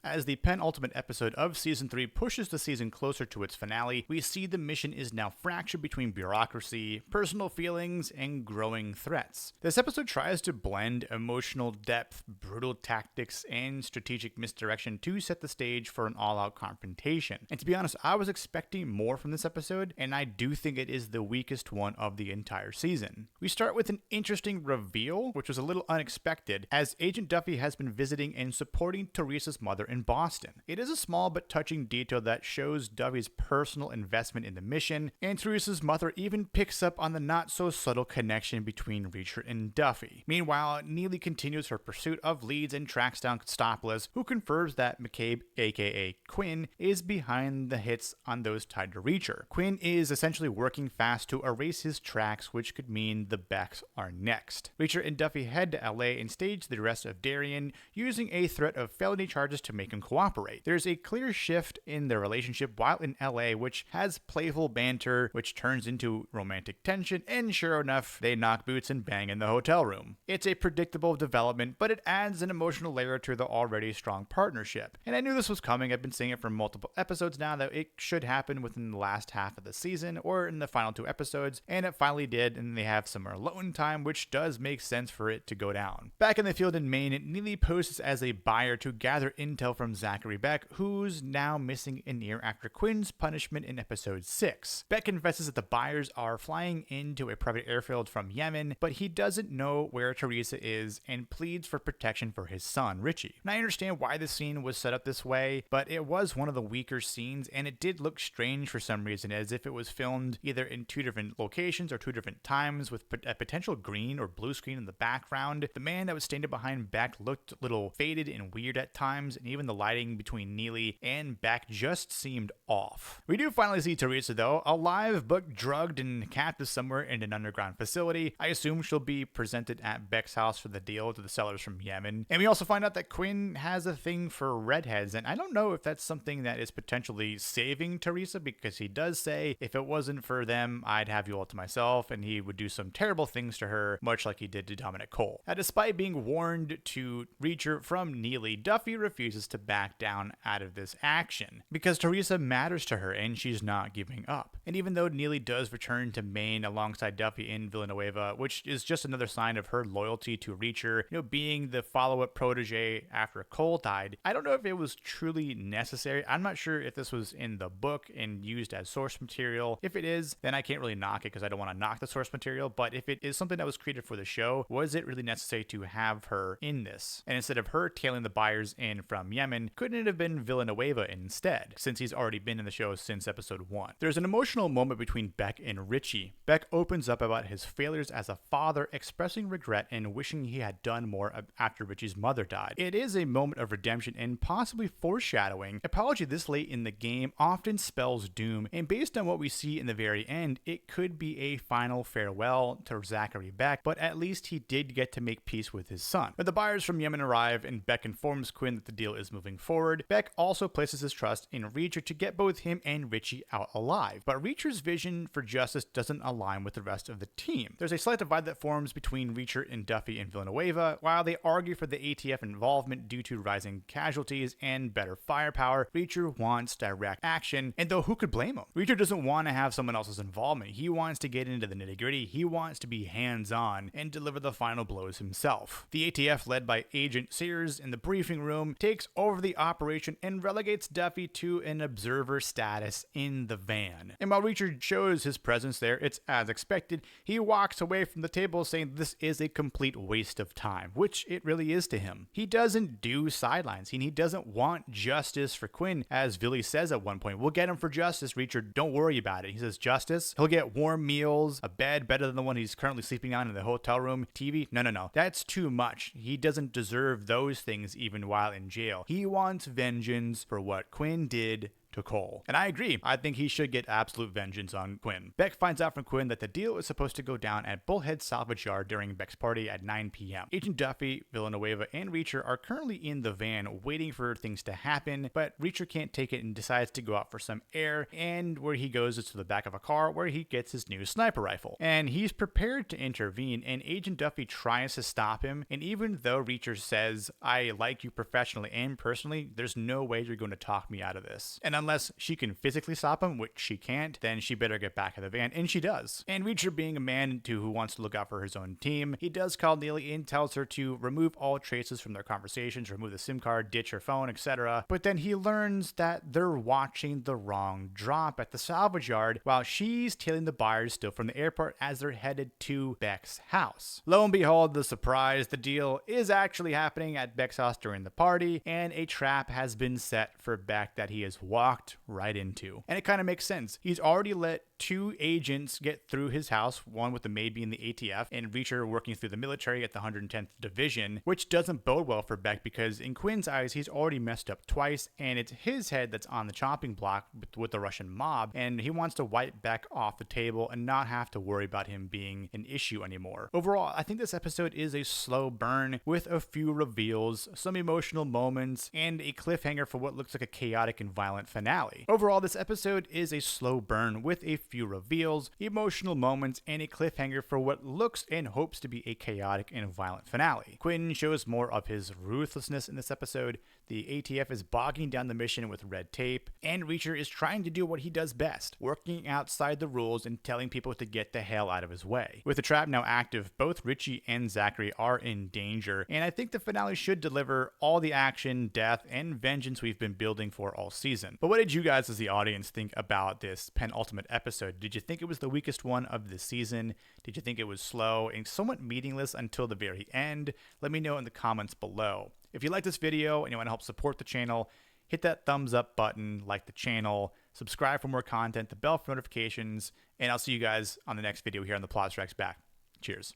As the penultimate episode of Season 3 pushes the season closer to its finale, we see the mission is now fractured between bureaucracy, personal feelings, and growing threats. This episode tries to blend emotional depth, brutal tactics, and strategic misdirection to set the stage for an all-out confrontation. And to be honest, I was expecting more from this episode, and I do think it is the weakest one of the entire season. We start with an interesting reveal, which was a little unexpected, as Agent Duffy has been visiting and supporting Teresa's mother in Boston. It is a small but touching detail that shows Duffy's personal investment in the mission, and Teresa's mother even picks up on the not-so-subtle connection between Reacher and Duffy. Meanwhile, Neagley continues her pursuit of leads and tracks down Constopoulos, who confirms that McCabe, aka Quinn, is behind the hits on those tied to Reacher. Quinn is essentially working fast to erase his tracks, which could mean the Becks are next. Reacher and Duffy head to LA and stage the arrest of Darian, using a threat of felony charges to make him cooperate. There's a clear shift in their relationship while in LA, which has playful banter, which turns into romantic tension, and sure enough, they knock boots and bang in the hotel room. It's a predictable development, but it adds an emotional layer to the already strong partnership. And I knew this was coming. I've been saying it for multiple episodes now that it should happen within the last half of the season or in the final 2 episodes, and it finally did, and they have some alone time, which does make sense for it to go down. Back in the field in Maine, Neagley poses as a buyer to gather intel from Zachary Beck, who's now missing an ear after Quinn's punishment in episode 6. Beck confesses that the buyers are flying into a private airfield from Yemen, but he doesn't know where Teresa is and pleads for protection for his son, Richie. And I understand why this scene was set up this way, but it was one of the weaker scenes, and it did look strange for some reason, as if it was filmed either in 2 different locations or 2 different times with a potential green or blue screen in the background. The man that was standing behind Beck looked a little faded and weird at times, and even the lighting between Neagley and Beck just seemed off. We do finally see Teresa, though, alive but drugged and captive somewhere in an underground facility. I assume she'll be presented at Beck's house for the deal to the sellers from Yemen. And we also find out that Quinn has a thing for redheads, and I don't know if that's something that is potentially saving Teresa, because he does say, if it wasn't for them, I'd have you all to myself, and he would do some terrible things to her, much like he did to Dominic Cole. Now, despite being warned to Reacher from Neagley, Duffy refuses to back down out of this action, because Teresa matters to her and she's not giving up. And even though Neagley does return to Maine alongside Duffy in Villanueva, which is just another sign of her loyalty to Reacher, being the follow-up protege after Cole died, I don't know if it was truly necessary. I'm not sure if this was in the book and used as source material. If it is, then I can't really knock it because I don't want to knock the source material, but if it is something that was created for the show, was it really necessary to have her in this? And instead of her tailing the buyers in from Yemen, couldn't it have been Villanueva instead, since he's already been in the show since episode 1? There's an emotional moment between Beck and Richie. Beck opens up about his failures as a father, expressing regret and wishing he had done more after Richie's mother died. It is a moment of redemption and possibly foreshadowing. Apology this late in the game often spells doom, and based on what we see in the very end, it could be a final farewell to Zachary Beck, but at least he did get to make peace with his son. When the buyers from Yemen arrive and Beck informs Quinn that the deal is moving forward, Beck also places his trust in Reacher to get both him and Richie out alive. But Reacher's vision for justice doesn't align with the rest of the team. There's a slight divide that forms between Reacher and Duffy in Villanueva. While they argue for the ATF involvement due to rising casualties and better firepower, Reacher wants direct action, and though who could blame him? Reacher doesn't want to have someone else's involvement. He wants to get into the nitty-gritty. He wants to be hands-on and deliver the final blows himself. The ATF, led by Agent Sears in the briefing room, takes over the operation and relegates Duffy to an observer status in the van. And while Reacher shows his presence there, it's as expected. He walks away from the table saying this is a complete waste of time, which it really is to him. He doesn't do sidelines. He doesn't want justice for Quinn, as Billy says at one point. We'll get him for justice, Reacher. Don't worry about it. He says justice. He'll get warm meals, a bed better than the one he's currently sleeping on in the hotel room, TV. No. That's too much. He doesn't deserve those things even while in jail. He wants vengeance for what Quinn did to Cole. And I agree. I think he should get absolute vengeance on Quinn. Beck finds out from Quinn that the deal is supposed to go down at Bullhead Salvage Yard during Beck's party at 9 p.m. Agent Duffy, Villanueva, and Reacher are currently in the van waiting for things to happen, but Reacher can't take it and decides to go out for some air, and where he goes is to the back of a car where he gets his new sniper rifle. And he's prepared to intervene, and Agent Duffy tries to stop him, and even though Reacher says, I like you professionally and personally, there's no way you're going to talk me out of this. And unless she can physically stop him, which she can't, then she better get back in the van, and she does. And Reacher, being a man who wants to look out for his own team, he does call Neagley and tells her to remove all traces from their conversations, remove the SIM card, ditch her phone, etc. But then he learns that they're watching the wrong drop at the salvage yard while she's tailing the buyers still from the airport as they're headed to Beck's house. Lo and behold, the surprise, the deal is actually happening at Beck's house during the party, and a trap has been set for Beck that he has walked right into. And it kind of makes sense. He's already let 2 agents get through his house, one with the maid being the ATF, and Reacher working through the military at the 110th Division, which doesn't bode well for Beck because in Quinn's eyes, he's already messed up twice, and it's his head that's on the chopping block with the Russian mob, and he wants to wipe Beck off the table and not have to worry about him being an issue anymore. Overall, I think this episode is a slow burn with a few reveals, some emotional moments, and a cliffhanger for what looks like a chaotic and violent finale. Overall, this episode is a slow burn with a few reveals, emotional moments, and a cliffhanger for what looks and hopes to be a chaotic and violent finale. Quinn shows more of his ruthlessness in this episode, the ATF is bogging down the mission with red tape, and Reacher is trying to do what he does best, working outside the rules and telling people to get the hell out of his way. With the trap now active, both Richie and Zachary are in danger, and I think the finale should deliver all the action, death, and vengeance we've been building for all season. But what did you guys as the audience think about this penultimate episode? Did you think it was the weakest one of the season? Did you think it was slow and somewhat meaningless until the very end? Let me know in the comments below. If you like this video and you want to help support the channel, hit that thumbs up button, like the channel, subscribe for more content, the bell for notifications, and I'll see you guys on the next video here on the Plot Strikes Back. Cheers.